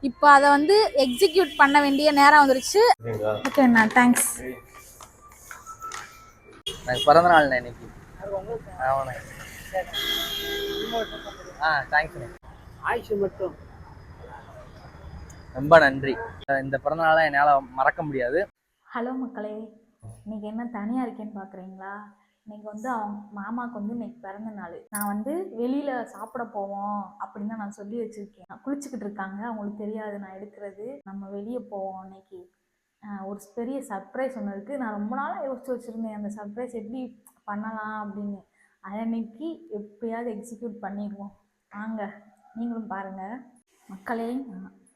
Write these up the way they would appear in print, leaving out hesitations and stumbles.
இப்போ அதை வந்து எக்ஸிக்யூட் பண்ண வேண்டிய நேரம் வந்துருச்சு. ஓகேண்ணா, தேங்க்ஸ். எனக்கு பிறந்த நாள்ண்ணே இன்னைக்கு. ஆமாண்ணே. தேங்க்ஸ்ண்ணே. ஆயுஷ் மட்டும் ரொம்ப நன்றி. இந்த பிறந்த நாளை என்னால் மறக்க முடியாது. ஹலோ மக்களே, இன்னைக்கு என்ன தனியாக இருக்கேன்னு பார்க்குறீங்களா? இன்னைக்கு வந்து அவங்க மாமாவுக்கு வந்து இன்னைக்கு பிறந்த நாள். நான் வந்து வெளியில் சாப்பிட போவோம் அப்படின்னு தான் நான் சொல்லி வச்சுருக்கேன். குளிச்சுக்கிட்டு இருக்காங்க, அவங்களுக்கு தெரியாது நான் எடுக்கிறது. நம்ம வெளியே போவோம் இன்னைக்கு. ஒரு பெரிய சர்ப்ரைஸ் ஒன்று இருக்குது. நான் ரொம்ப நாளாக யோசிச்சு வச்சுருந்தேன் அந்த சர்ப்ரைஸ் எப்படி பண்ணலாம் அப்படின்னு. அதை இன்னைக்கு எப்படியாவது எக்ஸிக்யூட் பண்ணிடுவோம். வாங்க நீங்களும் பாருங்கள். மக்களே,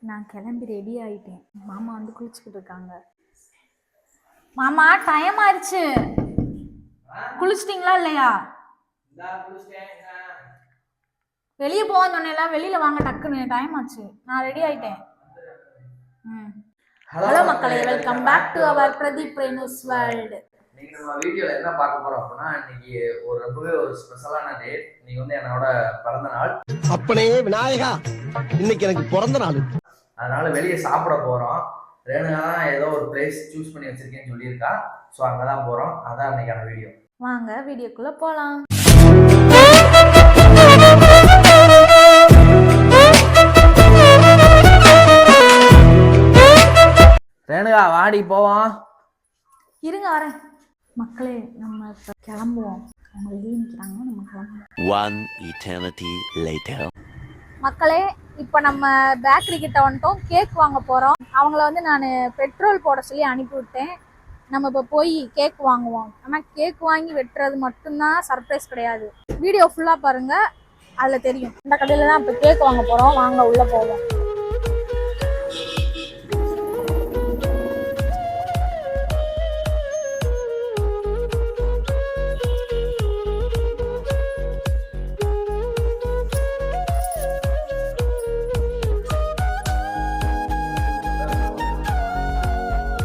நான் கிளம்பி ரெடி ஆகிட்டேன். மாமா வந்து குளிச்சுக்கிட்டு இருக்காங்க. மாமா, டைம் ஆயிடுச்சு. குளிச்சிட்டிங்களா இல்லையா? வெளியே போவான்னு சொன்னேன், வெளியில் வாங்க டக்குன்னு, டைம் ஆச்சு. நான் ரெடி ஆகிட்டேன். ஹலோ மக்களே, welcome back to our Pradeep Renu's world. இன்னைக்கு நம்ம வீடியோல என்ன பார்க்க போறோம் அப்படின்னா, இன்னைக்கு ரொம்பவே ஒரு ஸ்பெஷலான டே. இன்னைக்கு வந்து என்னோட பிறந்த நாள். அப்பனே விநாயகா, இன்னைக்கு எனக்கு பிறந்த நாள். அதனால வெளியே சாப்பிட போறோம். ரேணுகா தான் ஏதோ ஒரு பிளேஸ் சூஸ் பண்ணி வச்சிருக்கேன்னு சொல்லியிருக்கா. ஸோ அங்கதான் போறோம். அதான் இன்னைக்கான வீடியோ. வாங்க வீடியோக்குள்ள போலாம். ரேணுகா வாடி போவோம். இருங்க வரேன். மக்களே, நம்ம இப்போ கிளம்புவோம். அவங்க வெளியே நிற்கிறாங்க, நம்ம கிளம்புவோம். One eternity later. மக்களே, இப்போ நம்ம பேக்கரி கிட்ட வந்துட்டோம். கேக் வாங்க போகிறோம். அவங்கள வந்து நான் பெட்ரோல் போட சொல்லி அனுப்பிவிட்டேன். நம்ம இப்போ போய் கேக் வாங்குவோம். ஆனால் கேக் வாங்கி வெட்டுறது மட்டும்தான், சர்ப்ரைஸ் கிடையாது. வீடியோ ஃபுல்லாக பாருங்கள், அதில் தெரியும். இந்த கடையில் தான் இப்போ கேக் வாங்க போகிறோம். வாங்க உள்ளே போவோம்.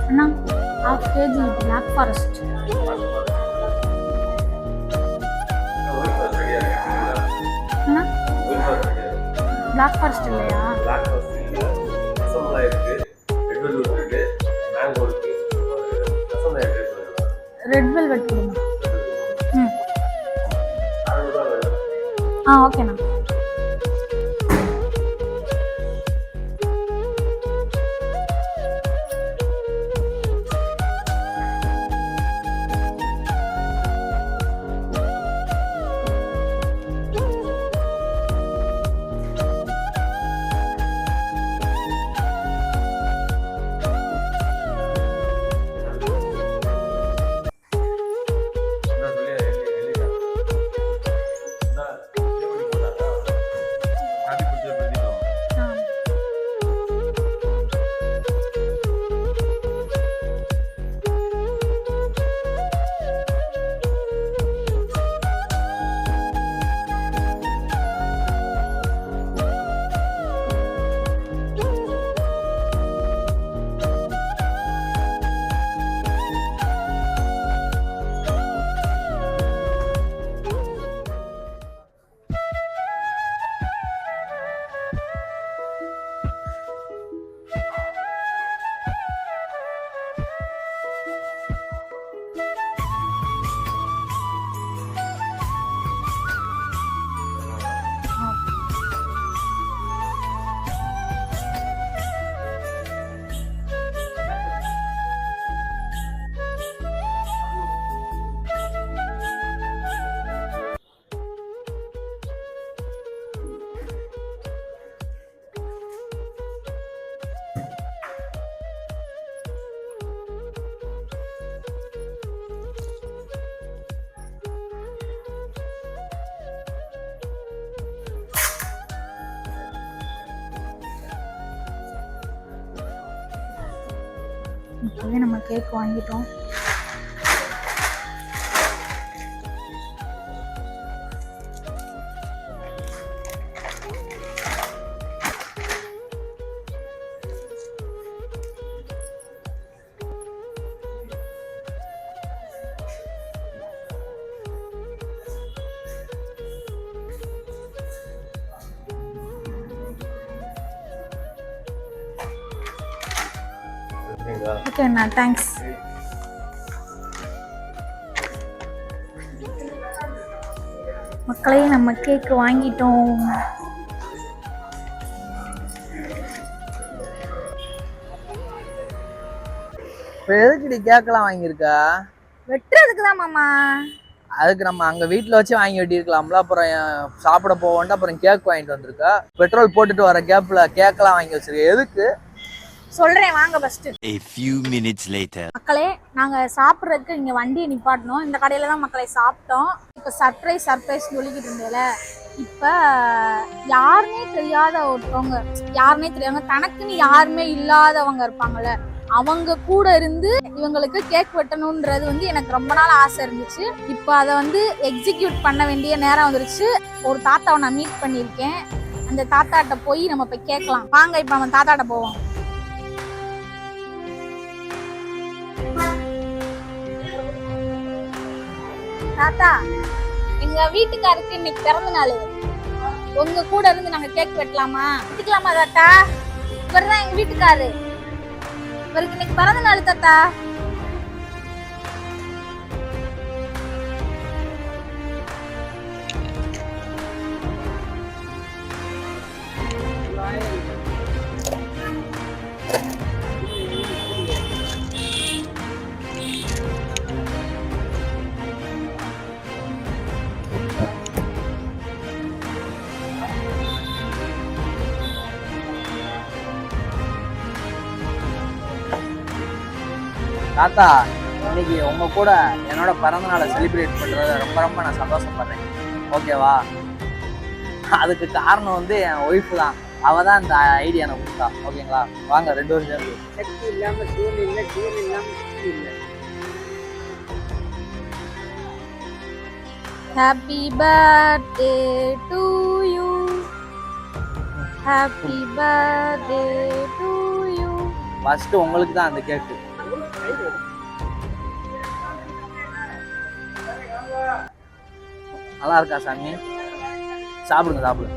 அண்ணா, 1/2 kg Black Forest. அண்ணா, Black Forest இல்லையா? Black Forest இல்ல, ரசமலாய் இருக்கு, ரெட் வெல்வெட் இருக்கு, மேங்கோ இருக்கு, ரசமலாய் இருக்கு. ரெட் வெல்வெட் கொடுங்க. ஓகேண்ணா. இப்போவே நம்ம கேக் வாங்கிட்டோம். சரிங்களா? ஓகே அண்ணா, தேங்க்ஸ். மக்களே, நம்ம கேக் வாங்கிட்டோம். இப்போ எதுக்கு கேக்கெல்லாம் வாங்கியிருக்கா? வெட்டுறதுக்கு தான் மாமா. அதுக்கு நம்ம அங்கே வீட்டில் வச்சு வாங்கி வெட்டியிருக்கலாம்ல. அப்புறம் சாப்பிட போவோன்ட்டு அப்புறம் கேக் வாங்கிட்டு வந்திருக்கா. பெட்ரோல் போட்டுட்டு வர கேப்பில் கேக்கெல்லாம் வாங்கி வச்சிருக்க எதுக்கு? சொல்றேன் வாங்க first. A few minutes later. மக்களே, நாங்க சாப்பிட்றதுக்கு இங்க வண்டியை நிப்பாட்டணும். இந்த கடையில தான் மக்களை சாப்பிட்டோம். இப்போ சர்ப்ரைஸ் சொல்லிக்கிட்டு இருந்தேல, இப்போ யாருமே தெரியாத ஒருத்தவங்க, யாருமே தெரியாதவங்க, தனக்குன்னு யாருமே இல்லாதவங்க இருப்பாங்கல்ல, அவங்க கூட இருந்து இவங்களுக்கு கேக் வெட்டணுன்றது வந்து எனக்கு ரொம்ப நாள் ஆசை இருந்துச்சு. இப்போ அதை வந்து எக்ஸிக்யூட் பண்ண வேண்டிய நேரம் வந்துருச்சு. ஒரு தாத்தாவை நான் மீட் பண்ணியிருக்கேன். அந்த தாத்தாட்ட போய் நம்ம போய் கேட்கலாம். வாங்க இப்போ நம்ம தாத்தாட்ட போவோம். தாத்தா, எங்க வீட்டுக்காருக்கு இன்னைக்கு பிறந்த நாள். உங்க கூட இருந்து நாங்க கேக் வெட்டலாமா? வெட்டிக்கலாமா தாத்தா? இவர் தான் எங்க வீட்டுக்காரு. இவருக்கு இன்னைக்கு பிறந்த நாள் தாத்தா. தாத்தா, இன்னைக்கு உங்க கூட என்னோட பிறந்த நாளை செலிப்ரேட் பண்றத ரொம்ப ரொம்ப நான் சந்தோஷப்படுறேன். ஓகேவா? அதுக்கு காரணம் வந்து என் ஒய்ஃபு தான். அவ தான் இந்த ஐடியா எனக்கு கொடுத்தா. ஓகேங்களா? வாங்க ரெண்டு பேரும் சேர்ந்து. சக்தி இல்லாம சூழ் இல்லை, சூழ் இல்லாம சக்தி இல்லை. Happy birthday to you, happy birthday to you. First உங்களுக்கு தான் அந்த கேக்கு. நல்லா இருக்கா சாமி? சாப்பிடுங்க சாப்பிடுங்க.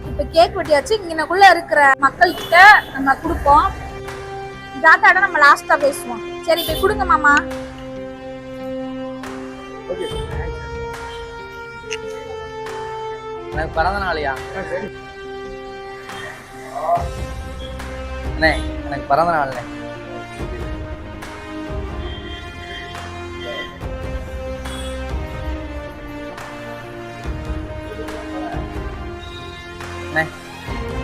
இப்ப கேக் வெட்டியாச்சு. இங்கனக்குள்ள இருக்கிற மக்கள் கிட்ட நம்ம கொடுப்போம். தாத்தாட்ட நம்ம லாஸ்டா பேசுவோம். சரி, போய் கொடுங்க மாமா. எனக்கு பிறந்த நாளையா? அண்ணே, எனக்கு பிறந்த நாள்ண்ணே. அண்ணே,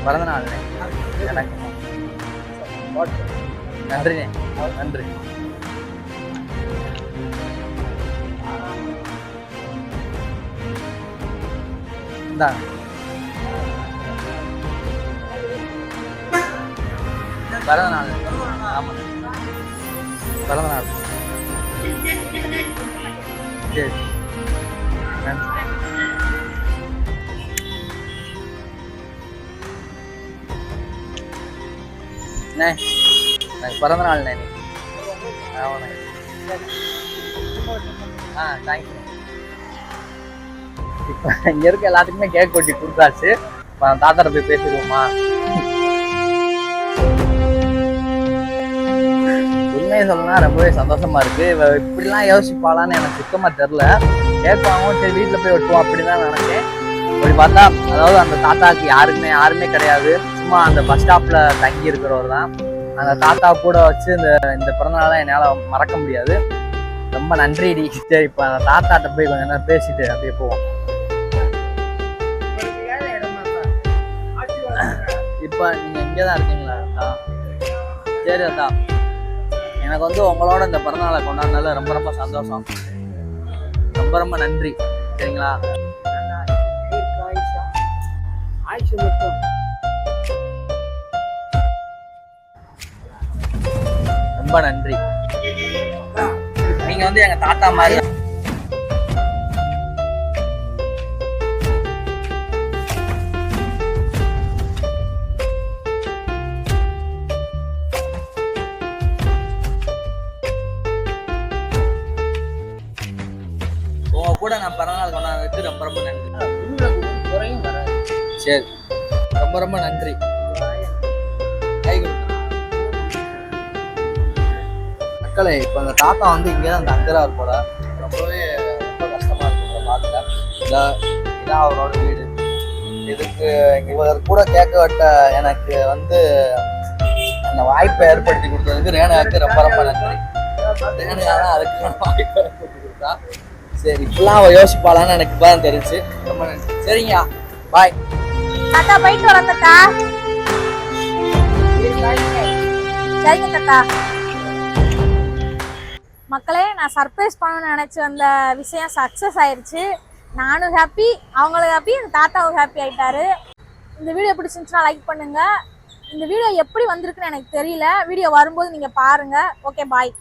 பிறந்த நாள்ண்ணே எனக்கு. நன்றிண்ணே, நன்றி. இந்தாங்க. பிறந்த நாள். ஆமாம், பிறந்த நாள். சரி, நன்றி. அண்ணே, எனக்கு பிறந்த நாள்ண்ணே. ஆமாண்ணே. தேங்க்யூ. இப்போ இங்கே இருக்க எல்லாத்துக்குமே கேக் கொட்டி கொடுத்தாச்சு. இப்போ தாத்தாட்ட போய் பேசிடுவோமா? உண்மையை சொல்லணும்னா ரொம்பவே சந்தோஷமா இருக்கு. இப்படிலாம் யோசிப்பாளான்னு எனக்கு சுத்தமாக தெரில. கேக் வாங்குவோம், சரி வீட்டில் போய் வெட்டுவோம் அப்படின்னு தான் நினைச்சேன். அப்படி பார்த்தா அதாவது அந்த தாத்தாவுக்கு யாருமே கிடையாது. சும்மா அந்த பஸ் ஸ்டாப்பில் தங்கி இருக்கிறவர் தான். அந்த தாத்தா கூட வச்சு இந்த பிறந்தநாளை என்னால் மறக்க முடியாது. ரொம்ப நன்றிடி. சரி, இப்போ அந்த தாத்தாட்ட போய் கொஞ்சம் நேரம் பேசிட்டு அப்படியே போவோம். இப்போ நீங்கள் இங்கே தான் இருக்கீங்களா அத்தா? சரி அத்தா, எனக்கு வந்து உங்களோட இந்த பிறந்தநாளை கொண்டாடினால ரொம்ப ரொம்ப சந்தோஷம். ரொம்ப ரொம்ப நன்றி. சரிங்களா? ரொம்ப நன்றி. நீங்க வந்து எங்க தாத்தா மாதிரி. ரொம்ப நன்றி. உங்களுக்கு ஒரு குறையும் வராது. சரி, ரொம்ப ரொம்ப நன்றி. கை கொடுங்க. மக்களே, இப்போ அந்த தாத்தா வந்து இங்கே தான் தங்குறாரு போல. ரொம்பவே ரொம்ப கஷ்டமா இருக்கு பார்த்துல. இதான் அவரோட வீடு. இதுக்கு இவர் கூட கேட்க விட்ட எனக்கு வந்து அந்த வாய்ப்பை ஏற்படுத்தி கொடுத்ததுக்கு ரேணுகாவுக்கு ரொம்ப ரொம்ப நன்றி. ரேணுகா தான் அதுக்கு வாய்ப்பை ஏற்படுத்தி கொடுத்தா. சரி, இப்பெல்லாம் அவள் யோசிப்பாளான்னு எனக்கு இப்போ தான் தெரிஞ்சு. ரொம்ப நன்றி. சரிங்க, பாய். தாத்தா போயிட்டு வரோம் தாத்தா. சரிங்க தாத்தா. மக்களே, நான் சர்ப்ரைஸ் பண்ணணும்னு நினைச்ச அந்த விஷயம் சக்ஸஸ் ஆயிடுச்சு. நானும் ஹாப்பி, அவங்களும் ஹாப்பி, எங்கள் தாத்தாவும் ஹாப்பி ஆயிட்டாரு. இந்த வீடியோ பிடிச்சிருந்துச்சுன்னா லைக் பண்ணுங்க. இந்த வீடியோ எப்படி வந்திருக்குன்னு எனக்கு தெரியல. வீடியோ வரும்போது நீங்க பாருங்க. ஓகே, பாய்.